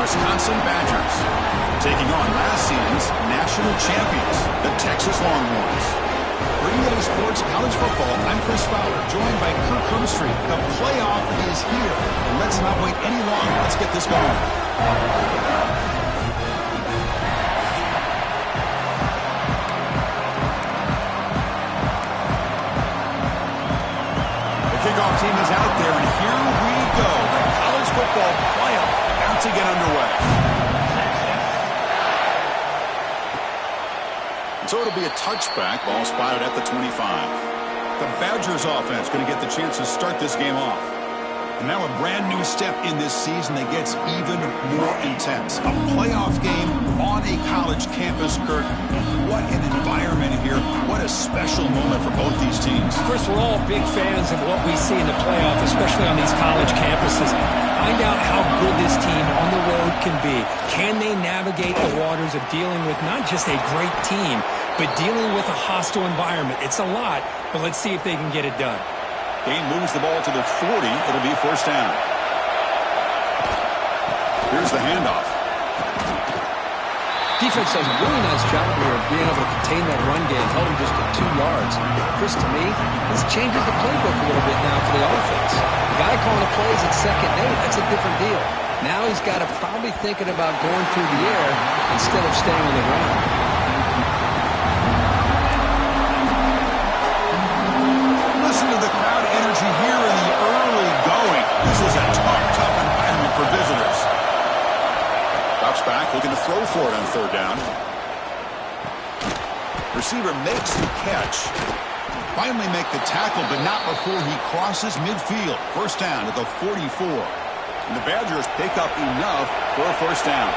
Wisconsin Badgers, taking on last season's national champions, the Texas Longhorns. For EA Sports College Football, I'm Chris Fowler, joined by Kirk Herbstreit. The playoff is here, and let's not wait any longer. Let's get this going. The kickoff team is out there, and here we go. The college football playoff about to get underway. So it'll be a touchback, ball spotted at the 25. The Badgers offense going to get the chance to start this game off. And now a brand new step in this season that gets even more intense. A playoff game on a college campus, Kirk. What an environment here. What a special moment for both these teams. Chris, we're all big fans of what we see in the playoff, especially on these college campuses. Find out how good this team on the road can be. Can they navigate the waters of dealing with not just a great team, but dealing with a hostile environment? It's a lot, but let's see if they can get it done. Dane moves the ball to the 40. It'll be first down. Here's the handoff. Defense does a really nice job here of being able to contain that run game, held him just at 2 yards. Chris, to me, this changes the playbook a little bit now for the offense. The guy calling the plays at 2nd and 8, that's a different deal. Now he's got to probably thinking about going through the air instead of staying on the ground. Listen to the crowd energy here in the early going. This is a tough environment for visitors. Drops back, looking to throw for it on 3rd down. Receiver makes the catch. Finally make the tackle, but not before he crosses midfield. First down at the 44. And the Badgers pick up enough for a first down.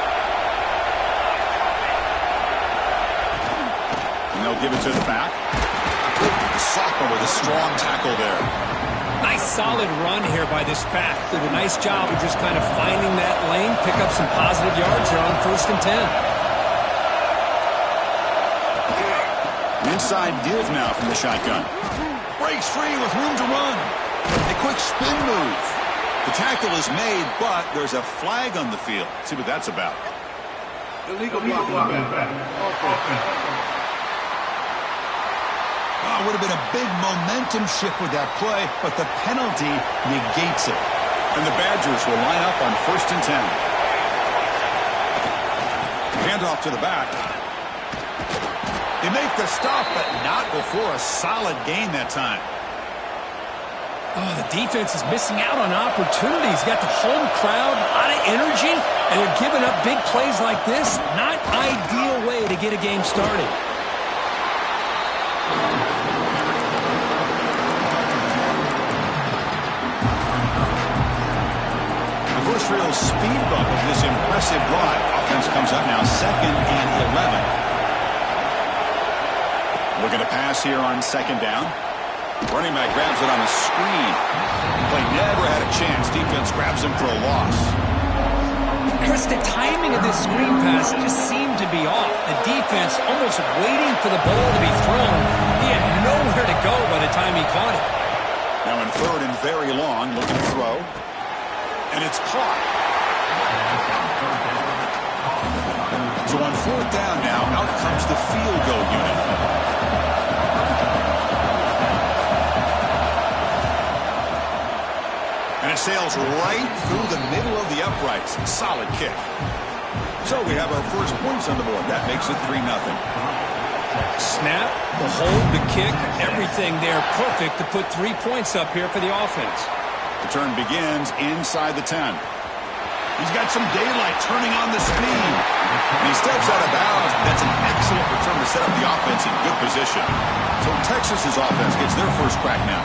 And they'll give it to the back. The sophomore with a strong tackle there. Nice solid run here by this back. Did a nice job of just kind of finding that lane, pick up some positive yards there on 1st and 10. Inside div now from the shotgun. Breaks free with room to run. A quick spin move. The tackle is made, but there's a flag on the field. See what that's about. Illegal block. Oh, would have been a big momentum shift with that play, but the penalty negates it. And the Badgers will line up on 1st and 10. Handoff to the back. They make the stop, but not before a solid gain that time. Oh, the defense is missing out on opportunities. Got the home crowd, a lot of energy, and they're giving up big plays like this. Not ideal way to get a game started. The first real speed bump of this impressive drive. Offense comes up now 2nd and 11. Looking to pass here on 2nd down. Running back grabs it on a screen. Play never had a chance. Defense grabs him for a loss. Chris, the timing of this screen pass just seemed to be off. The defense almost waiting for the ball to be thrown. He had nowhere to go by the time he caught it. Now in 3rd and very long, looking to throw. And it's caught. So on 4th down now, out comes the field goal unit. And it sails right through the middle of the uprights. Solid kick. So we have our first points on the board. That makes it 3-0. Snap, the hold, the kick, everything there perfect to put 3 points up here for the offense. The turn begins inside the 10. He's got some daylight turning on the speed. And he steps out of bounds. That's an excellent return to set up the offense in good position. So Texas's offense gets their first crack now.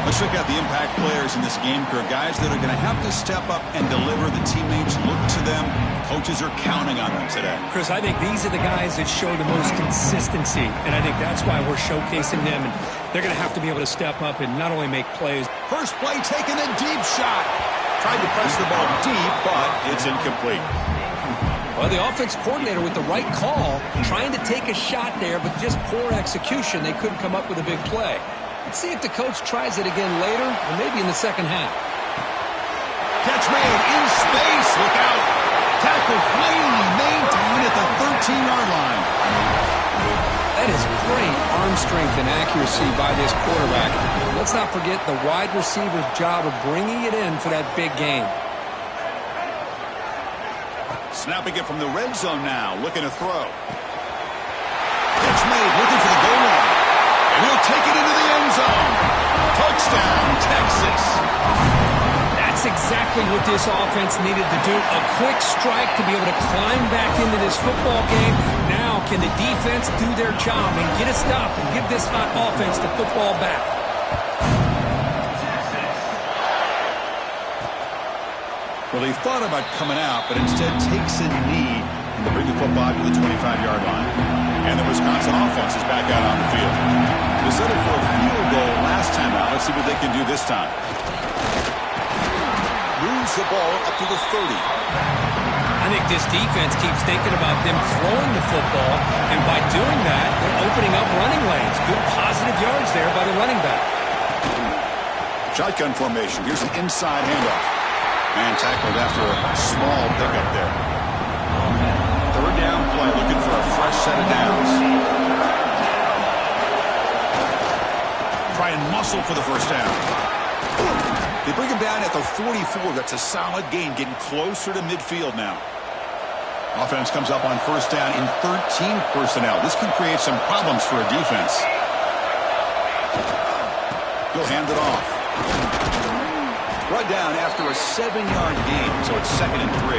Let's check out the impact players in this game, Kirk. Guys that are going to have to step up and deliver. The teammates look to them. Coaches are counting on them today. Chris, I think these are the guys that show the most consistency, and I think that's why we're showcasing them. And they're going to have to be able to step up and not only make plays. First play taking a deep shot. Tried to press the ball deep, but it's incomplete. Well, the offense coordinator with the right call, trying to take a shot there, but just poor execution. They couldn't come up with a big play. Let's see if the coach tries it again later, or maybe in the second half. Catch made in space. Look out. Tackle 13-yard line. That is great arm strength and accuracy by this quarterback. Let's not forget the wide receiver's job of bringing it in for that big gain. Snapping it from the red zone now, looking to throw. Catch made, looking for the goal line. And he'll take it into the end zone. Touchdown, Texas. That's exactly what this offense needed to do. A quick strike to be able to climb back into this football game. Now, can the defense do their job and get a stop and give this hot offense the football back? Well, he thought about coming out, but instead takes a knee and to bring the football to the 25-yard line. And the Wisconsin offense is back out on the field. They settled for a field goal last time out. Let's see what they can do this time. Moves the ball up to the 30. I think this defense keeps thinking about them throwing the football, and by doing that, they're opening up running lanes. Good positive yards there by the running back. Shotgun formation. Here's an inside handoff. Man tackled after a small pickup there. Third down play, looking for a fresh set of downs. Try and muscle for the first down. They bring him down at the 44. That's a solid gain, getting closer to midfield now. Offense comes up on first down in 13 personnel. This can create some problems for a defense. He'll hand it off. Brought down after a 7-yard gain, so it's 2nd and 3.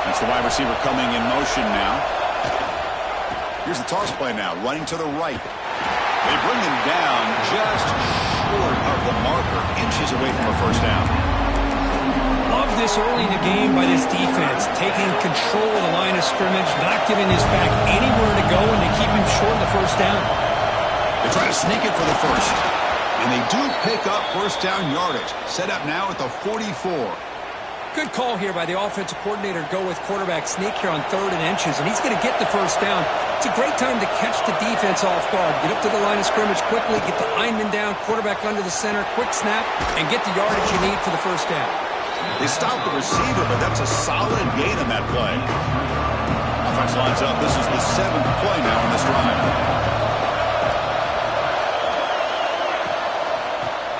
That's the wide receiver coming in motion now. Here's the toss play now, running to the right. They bring him down just short of the marker, inches away from a first down. Love this early in the game by this defense, taking control of the line of scrimmage, not giving this back anywhere to go, and they keep him short of the first down. They try to sneak it for the first. And they do pick up first down yardage. Set up now at the 44. Good call here by the offensive coordinator to go with quarterback sneak here on 3rd and inches, and he's going to get the first down. It's a great time to catch the defense off guard. Get up to the line of scrimmage quickly, get the lineman down, quarterback under the center, quick snap, and get the yardage you need for the first down. They stop the receiver, but that's a solid gain on that play. Offense lines up. This is the 7th play now on this drive.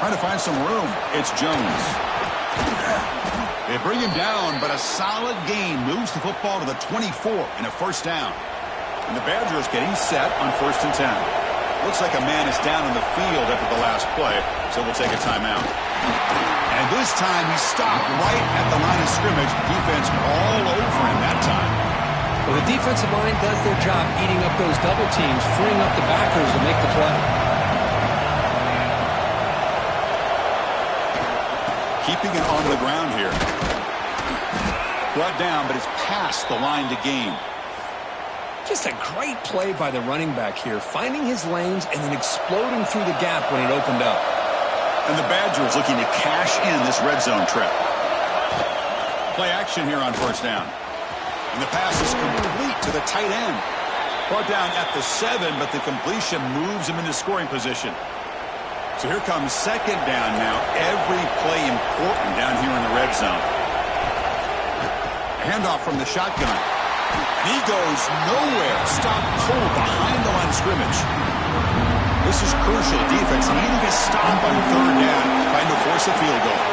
Trying to find some room. It's Jones. They bring him down, but a solid gain moves the football to the 24 and a first down. And the Badgers getting set on 1st and 10. Looks like a man is down on the field after the last play, so we'll take a timeout. And this time he stopped right at the line of scrimmage. Defense all over him that time. Well, the defensive line does their job eating up those double teams, freeing up the backers to make the play. Keeping it on the ground here. Brought down, but it's past the line to gain. Just a great play by the running back here, finding his lanes and then exploding through the gap when it opened up. And the Badgers looking to cash in this red zone trip. Play action here on first down. And the pass is complete to the tight end. Brought down at the 7, but the completion moves him into scoring position. So here comes 2nd down now. Every play important down here in the red zone. Handoff from the shotgun. And he goes nowhere. Stopped cold behind the line of scrimmage. This is crucial. Defense needing a stop on 3rd down, trying to force a field goal.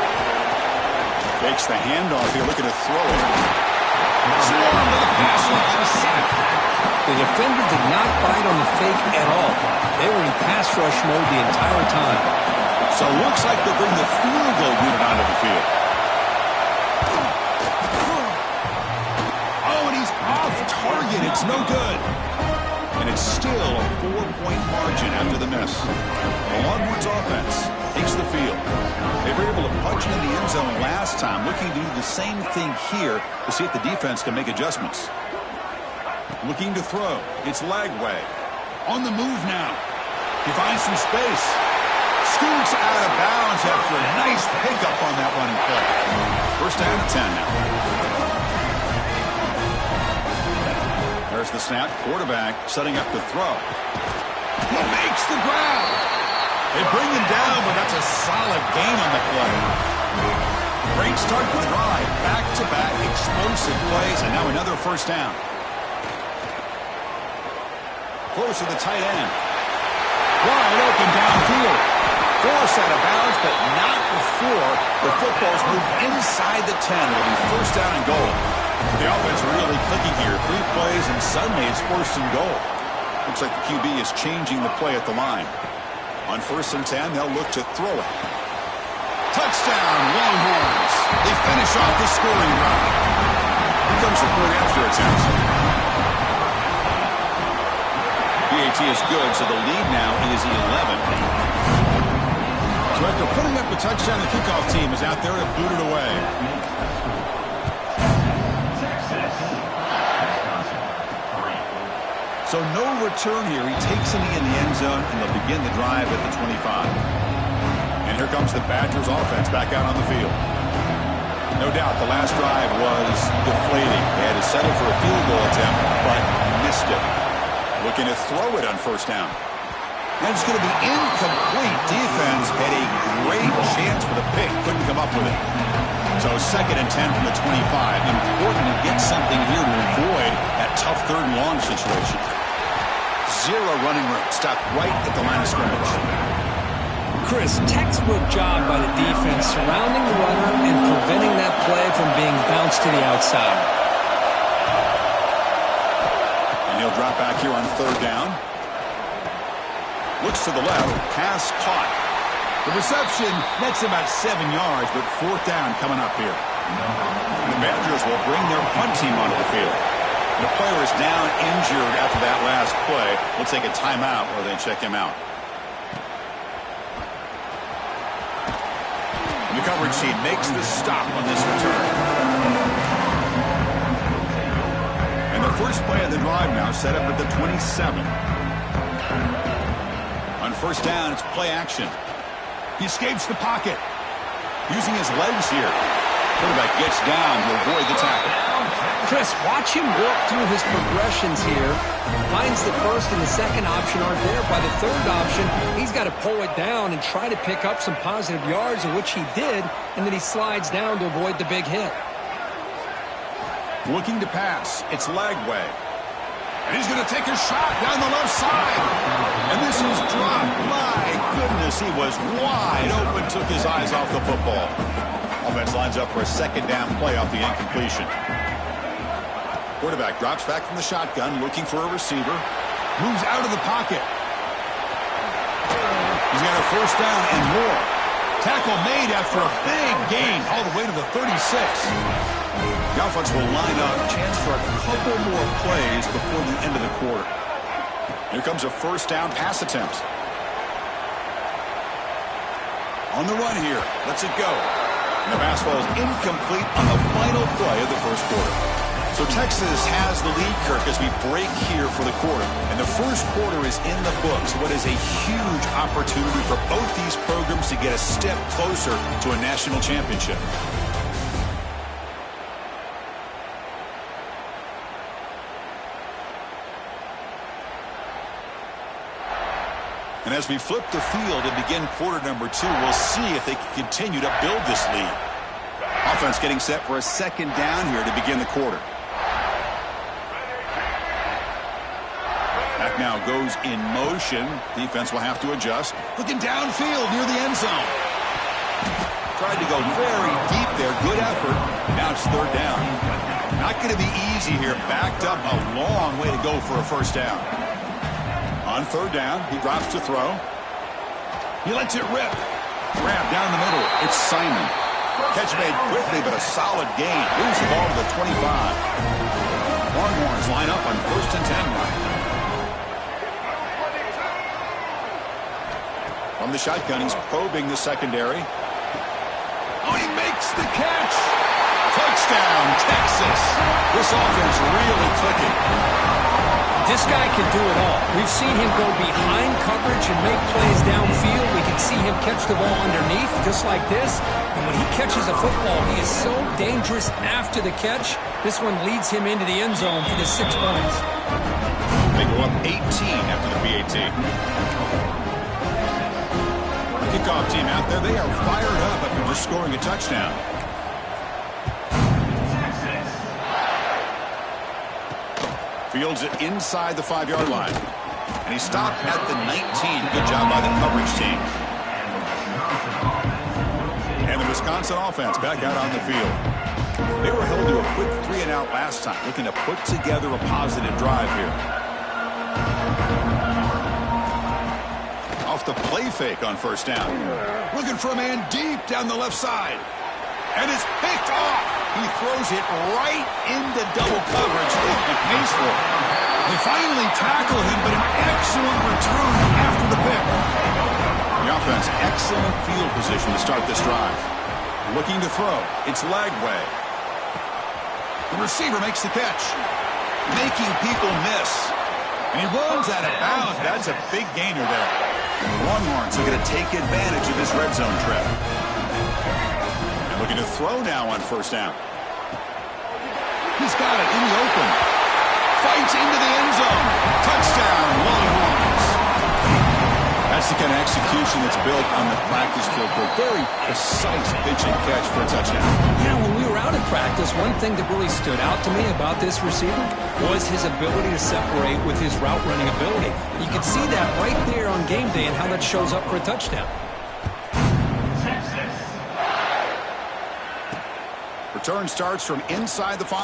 Fakes the handoff here, looking to throw it. Swarm with a pass off the sack. The defender did not bite on the fake at all. They were in pass rush mode the entire time. So it looks like they'll bring the field goal unit onto the field. Oh, and he's off target. It's no good. And it's still a 4-point margin after the miss. The Longhorns offense takes the field. They were able to punch it in the end zone last time, looking to do the same thing here to see if the defense can make adjustments. Looking to throw. It's Lagway. On the move now. He finds some space. Scoots out of bounds after a nice pickup on that running play. First down and 10 now. There's the snap. Quarterback setting up the throw. He makes the grab. They bring him down, but That's a solid gain on the play. Great start to the drive. Back-to-back explosive plays, and now another first down. Close to the tight end. Wide open downfield. Forced out of bounds, but not before the football's moved inside the 10. It'll be first down and goal. The offense really clicking here. 3 plays, and suddenly it's first and goal. Looks like the QB is changing the play at the line. On first and 10, they'll look to throw it. Touchdown, Longhorns. They finish off the scoring drive. Here comes the point after attempt. BAT is good, so the lead now is 11. So after putting up a touchdown, the kickoff team is out there to boot it away. So no return here. He takes a knee in the end zone, and they'll begin the drive at the 25. And here comes the Badgers offense back out on the field. No doubt the last drive was deflating. They had to settle for a field goal attempt, but missed it. Looking to throw it on first down. And it's going to be incomplete. Defense had a great chance for the pick. Couldn't come up with it. So second and 10 from the 25. Important to get something here to avoid that tough third and long situation. Zero running room. Stopped right at the line of scrimmage. Chris, textbook job by the defense surrounding the runner and preventing that play from being bounced to the outside. And he'll drop back here on third down. Looks to the left. Pass caught. The reception nets about 7 yards, but fourth down coming up here. The Badgers will bring their punt team onto the field. The player is down injured after that last play. We'll take a timeout while they check him out. And the coverage team makes the stop on this return. And the first play of the drive now set up at the 27. On first down, it's play action. He escapes the pocket. Using his legs here. Quarterback gets down to avoid the tackle. Chris, watch him work through his progressions here. Finds the first and the second option aren't there. By the third option, he's got to pull it down and try to pick up some positive yards, of which he did, and then he slides down to avoid the big hit. Looking to pass. It's Lagway. And he's going to take a shot down the left side. And this is dropped. My goodness, he was wide open, took his eyes off the football. Offense lines up for a second down play off the incompletion. Quarterback drops back from the shotgun, looking for a receiver. Moves out of the pocket. He's got a first down and more. Tackle made after a big gain all the way to the 36. The offense will line up. Chance for a couple more plays before the end of the quarter. Here comes a first down pass attempt. On the run here. Lets it go. And the pass falls incomplete on the final play of the first quarter. So Texas has the lead, Kirk, as we break here for the quarter. And the first quarter is in the books. What is a huge opportunity for both these programs to get a step closer to a national championship. And as we flip the field and begin quarter number 2, we'll see if they can continue to build this lead. Offense getting set for a second down here to begin the quarter. Back now goes in motion. Defense will have to adjust. Looking downfield near the end zone. Tried to go very deep there. Good effort. Now it's third down. Not going to be easy here. Backed up a long way to go for a first down. On third down, he drops to throw. He lets it rip. Grab down the middle. It's Simon. Catch made quickly, but a solid gain. Moves the ball to the 25. Longhorns line up on first and 10 line. From the shotgun, he's probing the secondary. Oh, he makes the catch. Touchdown, Texas. This offense really clicking. This guy can do it all. We've seen him go behind coverage and make plays downfield. We can see him catch the ball underneath, just like this. And when he catches a football, he is so dangerous after the catch. This one leads him into the end zone for the 6 points. They go up 18 after the PAT. Kickoff team out there, they are fired up after just scoring a touchdown. Fields it inside the 5-yard line. And he stopped at the 19. Good job by the coverage team. And the Wisconsin offense back out on the field. They were held to a quick 3-and-out last time, looking to put together a positive drive here. Off the play fake on first down. Looking for a man deep down the left side. And it's picked off. He throws it right into double coverage and pays for it. They finally tackle him, but an excellent return after the pick. The offense, excellent field position to start this drive. Looking to throw. It's Lagway. The receiver makes the catch. Making people miss. And he runs out of bounds. That's a big gainer there. The Longhorns are going to take advantage of this red zone trip. And looking to throw now on first down. He's got it in the open. Fights into the end zone. Touchdown, Longhorns. That's the kind of execution that's built on the practice field. A very precise pitch and catch for a touchdown. Yeah, when we were out in practice, one thing that really stood out to me about this receiver was his ability to separate with his route running ability. You can see that right there on game day and how that shows up for a touchdown. Return starts from inside the 5.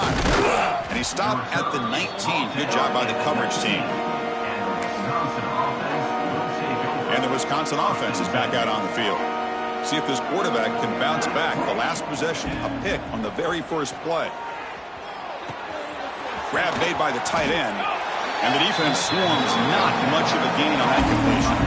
And he stopped at the 19. Good job by the coverage team. And the Wisconsin offense is back out on the field. See if this quarterback can bounce back. The last possession, a pick on the very first play. Grab made by the tight end. And the defense swarms, not much of a gain on that completion.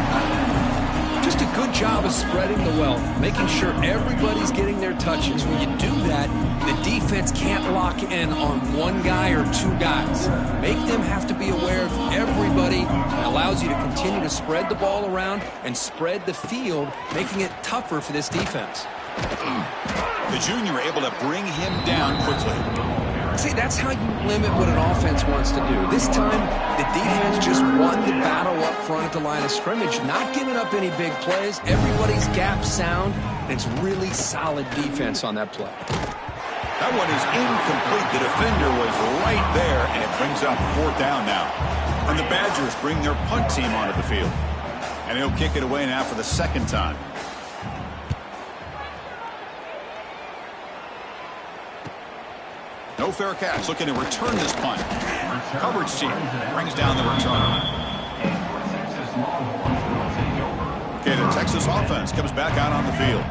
Just a good job of spreading the wealth, making sure everybody's getting their touches. When you do that, the defense can't lock in on one guy or two guys. Make them have to be aware of everybody. It allows you to continue to spread the ball around and spread the field, making it tougher for this defense. The junior able to bring him down quickly. See, that's how you limit what an offense wants to do. This time, the defense just won the battle up front at the line of scrimmage, not giving up any big plays. Everybody's gap sound, and it's really solid defense on that play. That one is incomplete. The defender was right there, and it brings up fourth down now. And the Badgers bring their punt team onto the field. And he'll kick it away now for the second time. No fair catch, looking to return this punt. Coverage team brings down the return. Okay, the Texas offense comes back out on the field.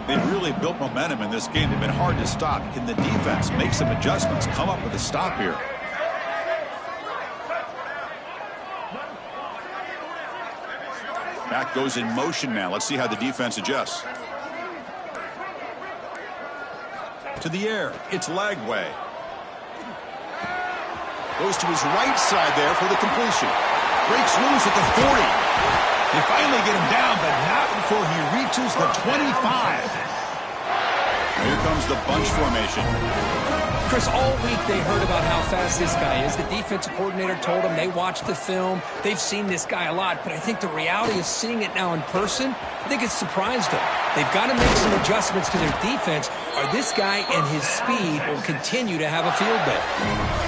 They've really built momentum in this game. They've been hard to stop. Can the defense make some adjustments, come up with a stop here? Back goes in motion now. Let's see how the defense adjusts. To the air, it's Lagway. Goes to his right side there for the completion. Breaks loose at the 40. They finally get him down, but not before he reaches the 25. Here comes the bunch formation. Chris, all week they heard about how fast this guy is. The defensive coordinator told them they watched the film. They've seen this guy a lot, but I think the reality is seeing it now in person, I think it's surprised them. They've got to make some adjustments to their defense, or this guy and his speed will continue to have a field day.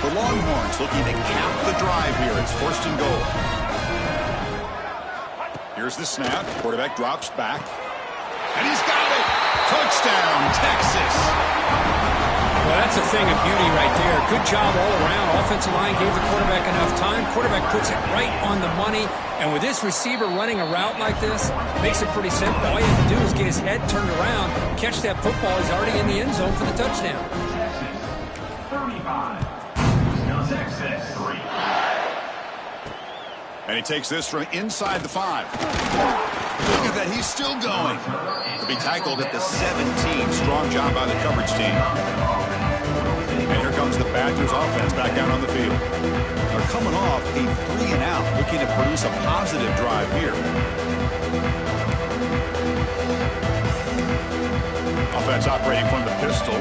The Longhorns looking to cap the drive here. It's first and goal. Here's the snap. Quarterback drops back. And he's got it. Touchdown, Texas. Well, that's a thing of beauty right there. Good job all around. Offensive line gave the quarterback enough time. Quarterback puts it right on the money. And with this receiver running a route like this, makes it pretty simple. All you have to do is get his head turned around, catch that football. He's already in the end zone for the touchdown. 35. Texas 3. And he takes this from inside the 5. Look at that. He's still going. To be tackled at the 17. Strong job by the coverage team. And here comes the Badgers offense back out on the field. They're coming off a 3-and-out, looking to produce a positive drive here. Offense operating from the pistol.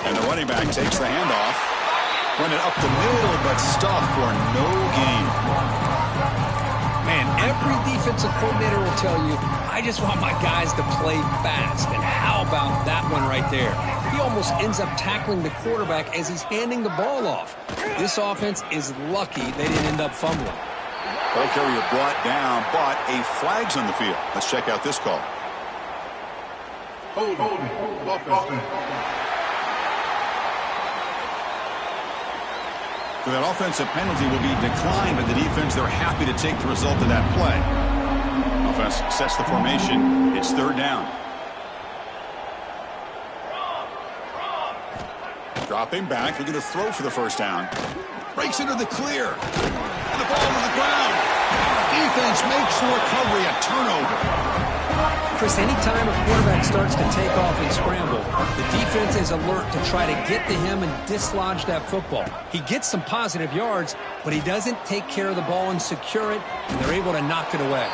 And the running back takes the handoff. Run it up the middle, but stuff for no gain. Man, every defensive coordinator will tell you, I just want my guys to play fast. And how about that one right there? He almost ends up tackling the quarterback as he's handing the ball off. This offense is lucky they didn't end up fumbling. Ball carrier brought down, but a flag's on the field. Let's check out this call. So that offensive penalty will be declined by the defense. They're happy to take the result of that play. Offense sets the formation. It's third down. Dropping back, looking to throw for the first down. Breaks into the clear. And the ball to the ground. Defense makes the recovery a turnover. Chris, anytime a quarterback starts to take off and scramble, the defense is alert to try to get to him and dislodge that football. He gets some positive yards, but he doesn't take care of the ball and secure it, and they're able to knock it away.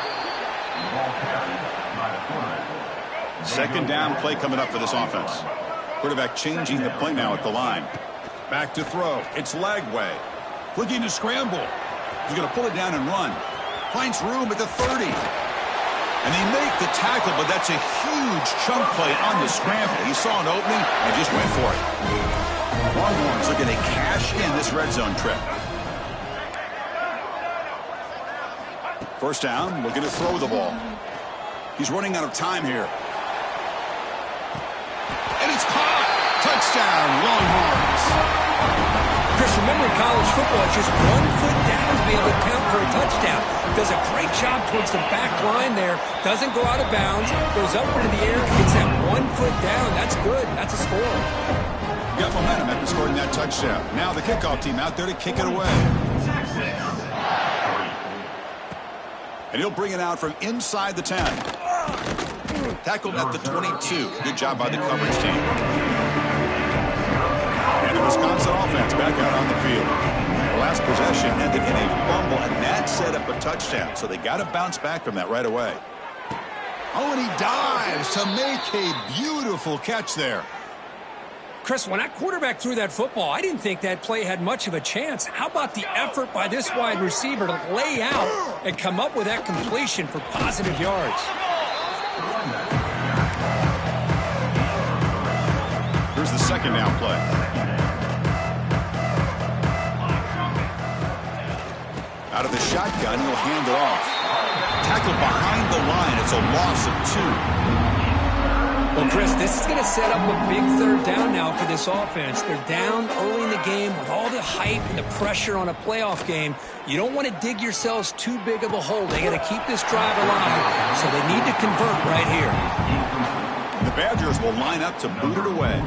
Second down play coming up for this offense. Quarterback changing the play now at the line. Back to throw. It's Lagway. Looking to scramble. He's going to pull it down and run. Finds room at the 30. And they make the tackle, but that's a huge chunk play on the scramble. He saw an opening and just went for it. Longhorns looking to cash in this red zone trip. First down, looking to throw the ball. He's running out of time here. And it's caught. Touchdown, Longhorns. Chris, remember in college football, it's just 1 foot down to be able to count for a touchdown. Does a great job towards the back line there. Doesn't go out of bounds. Goes up into the air. Gets that 1 foot down. That's good. That's a score. Got momentum after scoring that touchdown. Now the kickoff team out there to kick it away. And he'll bring it out from inside the 10. Tackled at the 22. Good job by the coverage team. And the Wisconsin offense back out on the field. The last possession ended in a fumble, and that set up a touchdown. So they got to bounce back from that right away. Oh, and he dives to make a beautiful catch there. Chris, when that quarterback threw that football, I didn't think that play had much of a chance. How about the effort by this wide receiver to lay out and come up with that completion for positive yards? Here's the second down play. Out of the shotgun, he'll hand it off. Tackled behind the line. It's a loss of 2. Well, Chris, this is going to set up a big third down now for this offense. They're down early in the game with all the hype and the pressure on a playoff game. You don't want to dig yourselves too big of a hole. They got to keep this drive alive, so they need to convert right here. The Badgers will line up to boot it away.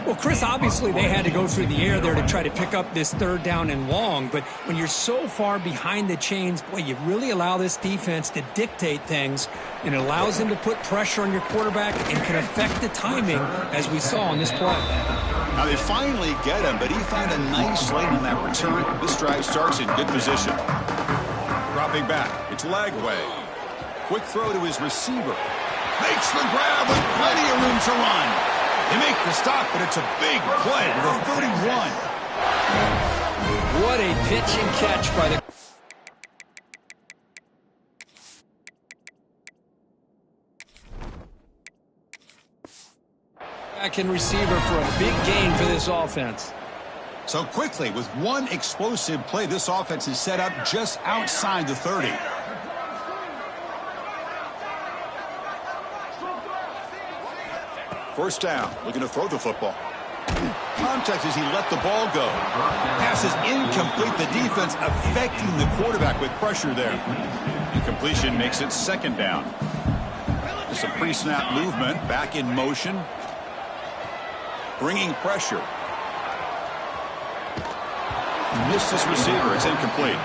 Well, Chris, obviously they had to go through the air there to try to pick up this third down and long, but when you're so far behind the chains, boy, you really allow this defense to dictate things, and it allows them to put pressure on your quarterback and can affect the timing, as we saw on this play. Now they finally get him, but he found a nice lane on that return. This drive starts in good position. Dropping back, it's Lagway. Quick throw to his receiver. Makes the grab with plenty of room to run. They make the stop, but it's a big play with a 31. What a pitch and catch by the... back and receiver for a big gain for this offense. So quickly, with one explosive play, this offense is set up just outside the 30. First down, looking to throw the football. Context as he let the ball go. Pass is incomplete. The defense affecting the quarterback with pressure there. Incompletion makes it second down. Just a pre-snap movement, back in motion. Bringing pressure. Missed his receiver. It's incomplete.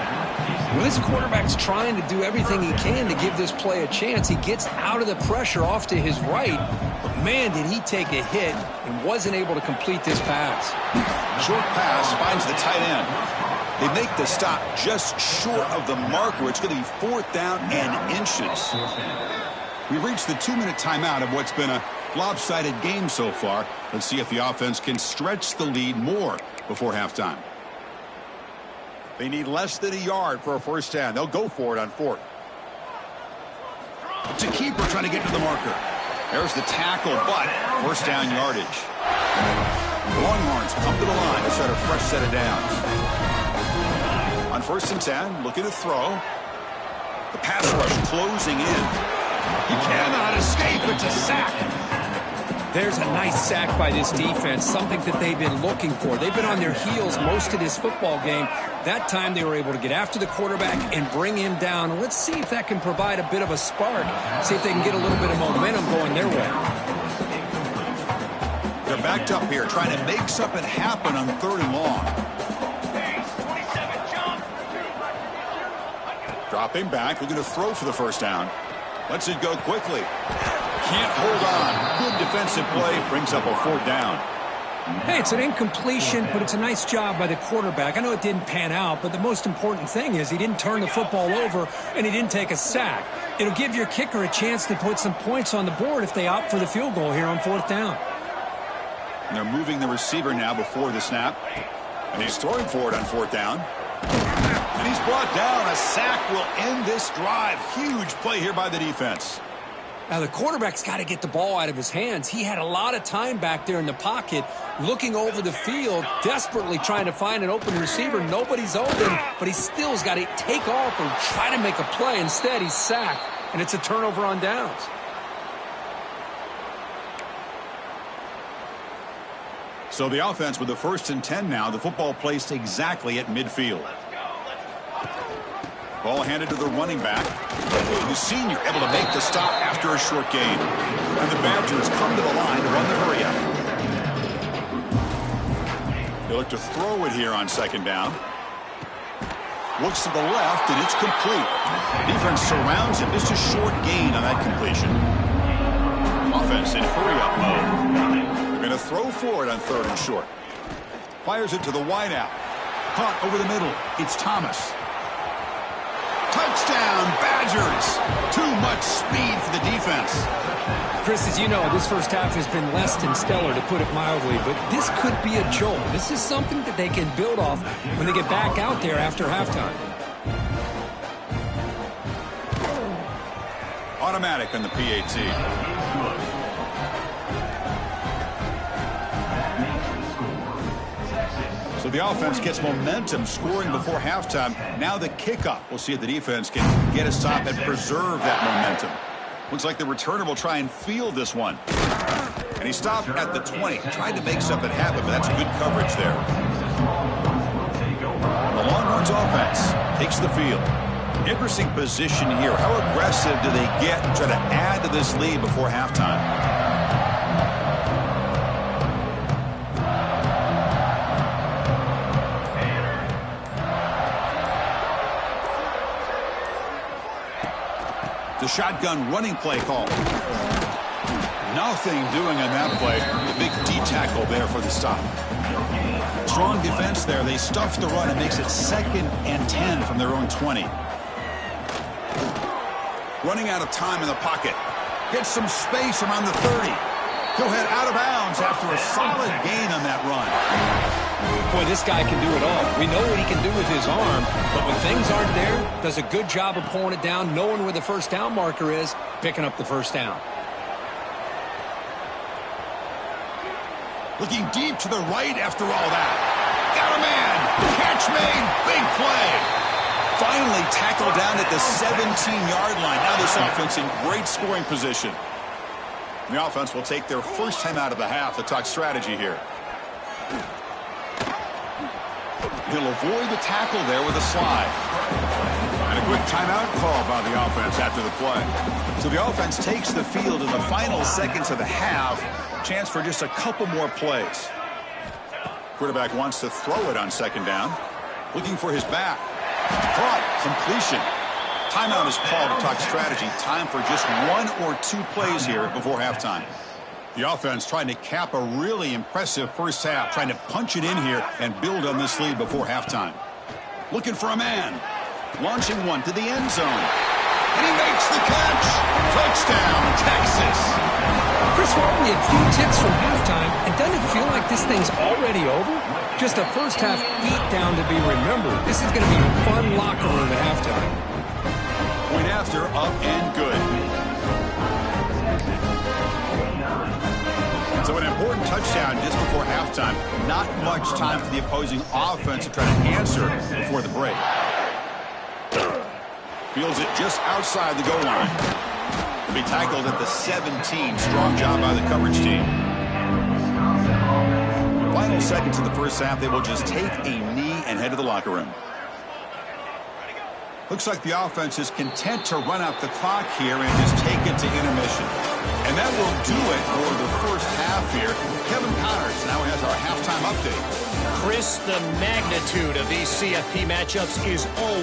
Well, this quarterback's trying to do everything he can to give this play a chance. He gets out of the pressure off to his right, but man, did he take a hit and wasn't able to complete this pass. Short pass finds the tight end. They make the stop just short of the marker. It's going to be 4th down and inches. We've reached the 2-minute timeout of what's been a lopsided game so far. Let's see if the offense can stretch the lead more before halftime. They need less than a yard for a first down. They'll go for it on 4th. It's a keeper trying to get to the marker. There's the tackle, but first down yardage. Longhorns come to the line to set a fresh set of downs. On 1st and 10, looking to throw. The pass rush closing in. He cannot escape. It's a sack. There's a nice sack by this defense, something that they've been looking for. They've been on their heels most of this football game. That time they were able to get after the quarterback and bring him down. Let's see if that can provide a bit of a spark. See if they can get a little bit of momentum going their way. They're backed up here, trying to make something happen on 3rd and long. Dropping back, looking to throw for the first down. Lets it go quickly. Can't hold on. Good defensive play. Brings up a 4th down. Hey, it's an incompletion, but it's a nice job by the quarterback. I know it didn't pan out, but the most important thing is he didn't turn the football over and he didn't take a sack. It'll give your kicker a chance to put some points on the board if they opt for the field goal here on 4th down. And they're moving the receiver now before the snap. And he's throwing for it on 4th down. And he's brought down. A sack will end this drive. Huge play here by the defense. Now, the quarterback's got to get the ball out of his hands. He had a lot of time back there in the pocket, looking over the field, desperately trying to find an open receiver. Nobody's open, but he still's got to take off and try to make a play. Instead, he's sacked, and it's a turnover on downs. So the offense with the 1st and 10 now. The football placed exactly at midfield. Ball handed to the running back. The senior able to make the stop after a short gain. And the Badgers come to the line to run the hurry up. They look to throw it here on 2nd down. Looks to the left, and it's complete. Defense surrounds him. Just a short gain on that completion. Offense in hurry-up mode. They're going to throw for it on 3rd and short. Fires it to the wideout. Caught over the middle. It's Thomas. Touchdown, Badgers. Too much speed for the defense. Chris, as you know, this first half has been less than stellar, to put it mildly, but this could be a jolt. This is something that they can build off when they get back out there after halftime. Automatic on the PAT. So the offense gets momentum, scoring before halftime. Now the kickoff. We'll see if the defense can get a stop and preserve that momentum. Looks like the returner will try and field this one. And he stopped at the 20. Tried to make something happen, but that's good coverage there. The Longhorns offense takes the field. Interesting position here. How aggressive do they get and try to add to this lead before halftime? The shotgun running play call. Nothing doing on that play. The big D tackle there for the stop. Strong defense there. They stuff the run and makes it 2nd and 10 from their own 20. Running out of time in the pocket. Gets some space around the 30. He'll head out of bounds after a solid gain on that run. Boy, this guy can do it all. We know what he can do with his arm, but when things aren't there, does a good job of pulling it down, knowing where the first down marker is, picking up the first down. Looking deep to the right after all that. Got a man. Catch made. Big play. Finally tackled down at the 17-yard line. Now this offense in great scoring position. The offense will take their first time out of the half to talk strategy here. He'll avoid the tackle there with a slide. And a quick timeout call by the offense after the play. So the offense takes the field in the final seconds of the half. Chance for just a couple more plays. Quarterback wants to throw it on 2nd down. Looking for his back. Caught. Completion. Timeout is called to talk strategy. Time for just 1 or 2 plays here before halftime. The offense trying to cap a really impressive first half, trying to punch it in here and build on this lead before halftime. Looking for a man. Launching one to the end zone. And he makes the catch. Touchdown, Texas. Chris, we're only a few ticks from halftime, and doesn't it feel like this thing's already over? Just a first-half beatdown to be remembered. This is going to be a fun locker room at halftime. Point after, up and good. So an important touchdown just before halftime. Not much time for the opposing offense to try to answer before the break. Fields it just outside the goal line. He'll be tackled at the 17. Strong job by the coverage team. Final seconds of the first half, they will just take a knee and head to the locker room. Looks like the offense is content to run out the clock here and just take it to intermission. And that will do it for the first half here. Kevin Connors now has our halftime update. Chris, the magnitude of these CFP matchups is always